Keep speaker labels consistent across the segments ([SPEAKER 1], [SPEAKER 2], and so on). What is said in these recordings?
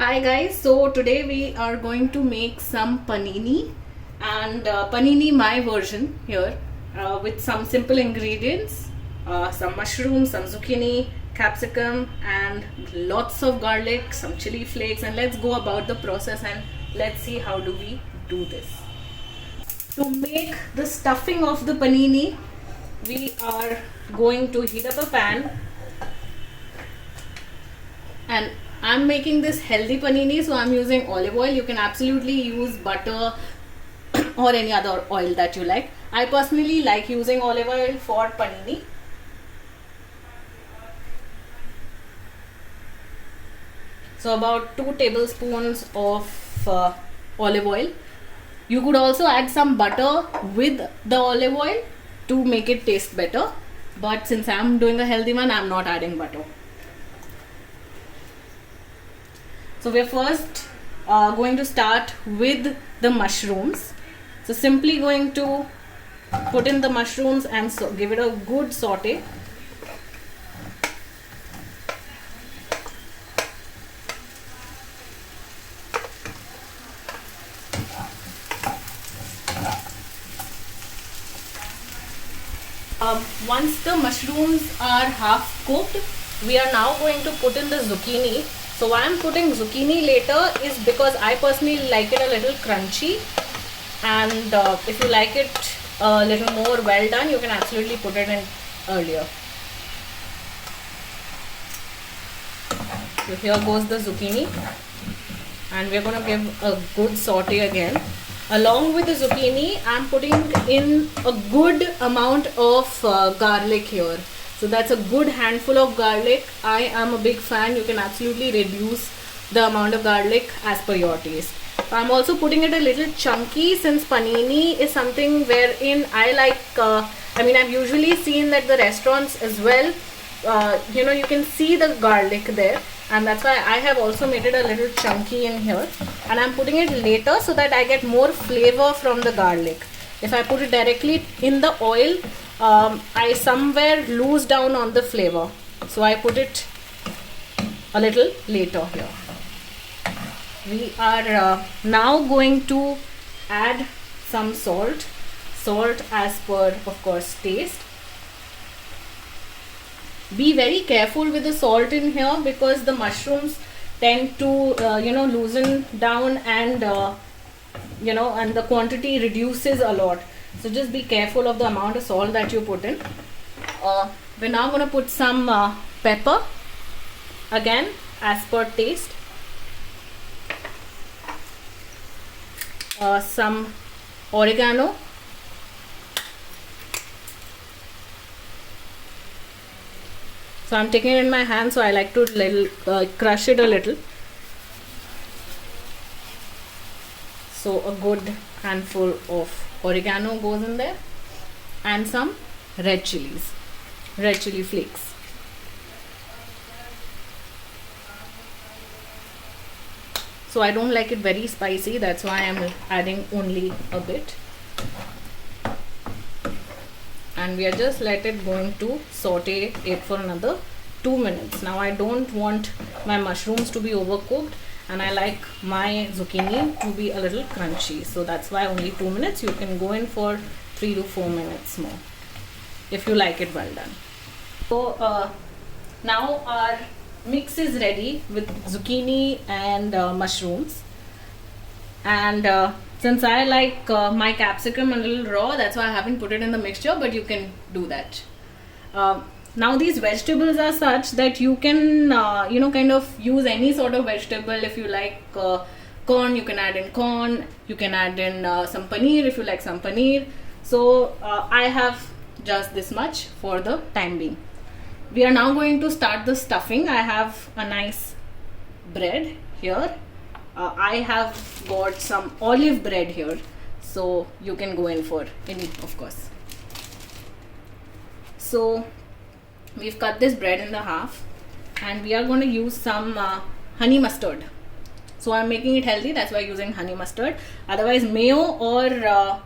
[SPEAKER 1] Hi guys, so today we are going to make some panini and panini my version here with some simple ingredients, some mushrooms, some zucchini, capsicum and lots of garlic, some chili flakes, and let's go about the process and let's see how do we do this. To make the stuffing of the panini, we are going to heat up a pan, and I'm making this healthy panini, so I'm using olive oil. You can absolutely use butter or any other oil that you like. I personally like using olive oil for panini. So about 2 tablespoons of olive oil. You could also add some butter with the olive oil to make it taste better, but since I'm doing a healthy one, I'm not adding butter. So we're first going to start with the mushrooms. So simply going to put in the mushrooms and give it a good saute. Once the mushrooms are half cooked, we are now going to put in the zucchini. So why I'm putting zucchini later is because I personally like it a little crunchy, and if you like it a little more well done, you can absolutely put it in earlier. So here goes the zucchini, and we're going to give a good saute again. Along with the zucchini, I'm putting in a good amount of garlic here. So that's a good handful of garlic. I am a big fan. You can absolutely reduce the amount of garlic as per your taste. I'm also putting it a little chunky, since panini is something wherein I like, I've usually seen that the restaurants as well, you can see the garlic there, and that's why I have also made it a little chunky in here, and I'm putting it later so that I get more flavor from the garlic. If I put it directly in the oil, I somewhere lose down on the flavor, so I put it a little later here. We are now going to add some salt as per, of course, taste. Be very careful with the salt in here because the mushrooms tend to loosen down, and and the quantity reduces a lot. So just be careful of the amount of salt that you put in. We're now going to put some pepper, again as per taste. Some oregano. So I'm taking it in my hand, so I like to crush it a little. So a good handful of oregano goes in there, and some red chili flakes. So I don't like it very spicy, that's why I'm adding only a bit. And we are just going to saute it for another 2 minutes. Now I don't want my mushrooms to be overcooked, and I like my zucchini to be a little crunchy, so that's why only 2 minutes. You can go in for 3 to 4 minutes more if you like it well done. So now our mix is ready with zucchini and mushrooms, and since I like my capsicum a little raw, that's why I haven't put it in the mixture, but you can do that. Now these vegetables are such that you can kind of use any sort of vegetable. If you like corn, you can add in corn. You can add in some paneer if you like some paneer. So I have just this much for the time being. We are now going to start the stuffing. I have a nice bread here. I have got some olive bread here, so you can go in for any, of course. So we've cut this bread in the half, and we are going to use some honey mustard. So I'm making it healthy, that's why I'm using honey mustard. Otherwise mayo or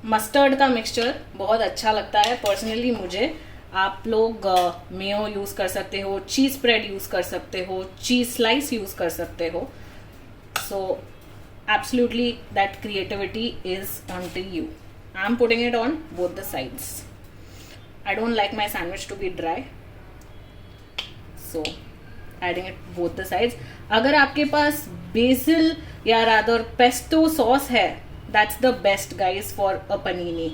[SPEAKER 1] mustard का mixture बहुत अच्छा लगता है personally मुझे, आप लोग Mayo use कर सकते हो, चीज़ स्प्रेड यूज़ कर सकते हो, चीज़ स्लाइस यूज़ कर सकते हो. So absolutely that creativity is onto you. I'm putting it on both the sides. I don't like my sandwich to be dry, so adding it both the sides. अगर आपके पास basil या rather pesto sauce है, that's the best guys for a panini.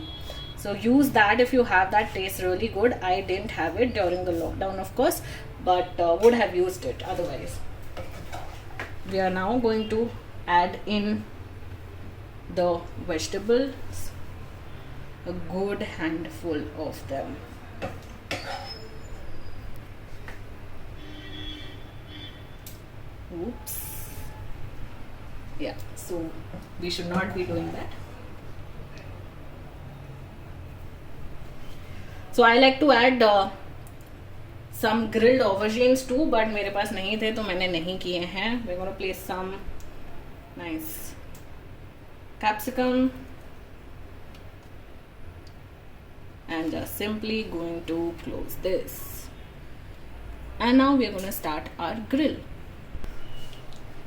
[SPEAKER 1] So use that if you have that. Tastes really good. I didn't have it during the lockdown, of course, but would have used it otherwise. We are now going to add in the vegetables, a good handful of them. Oops. Yeah, so we should not be doing that. So I like to add some grilled aubergines too, but मेरे पास नहीं थे तो मैंने नहीं किए हैं. We're going to place some nice capsicum and just simply going to close this. And now we are going to start our grill.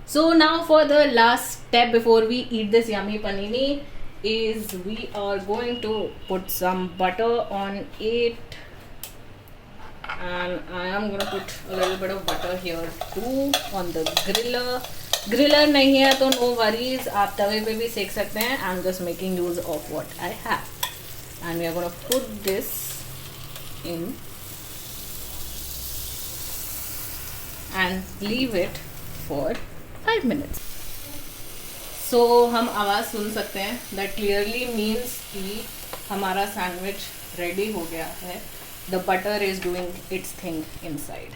[SPEAKER 1] So now for the last step before we eat this yummy panini is we are going to put some butter on it, and I am going to put a little bit of butter here too on the griller. Griller नहीं है तो no worries, आप तवे पे भी सेक सकते हैं. I'm just making use of what I have, and we are going to put this in and leave it for 5 minutes. So हम आवाज़ सुन सकते हैं. That clearly means कि हमारा sandwich ready हो गया है. The butter is doing its thing inside.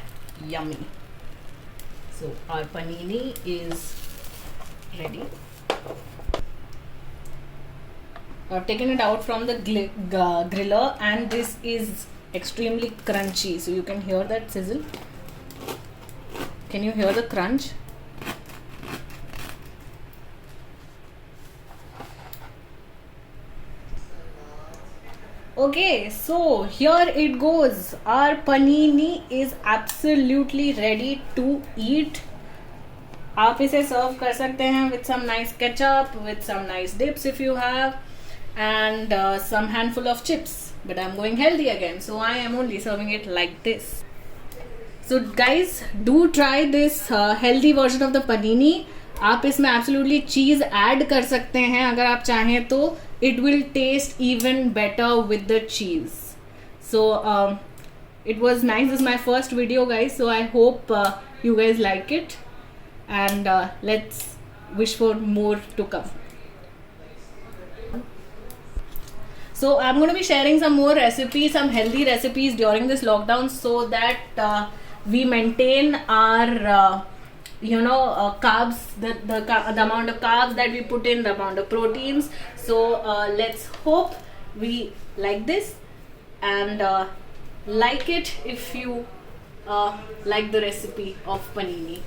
[SPEAKER 1] Yummy. So our panini is ready. I've taken it out from the griller, and this is extremely crunchy. So you can hear that sizzle. Can you hear the crunch? Okay, so here it goes. Our panini is absolutely ready to eat. आप इसे सर्व कर सकते हैं with some nice ketchup, with some nice dips if you have, and some handful of chips. But I'm going healthy again, so I am only serving it like this. So guys, do try this healthy version of the panini. आप इसमें absolutely cheese add कर सकते हैं अगर आप चाहें तो. It will taste even better with the cheese. So it was nice. This is my first video, guys, so I hope you guys like it, and let's wish for more to come. So I'm going to be sharing some more recipes, some healthy recipes during this lockdown, so that we maintain our carbs, the amount of carbs that we put in, the amount of proteins. So let's hope we like this, and like it if you like the recipe of panini.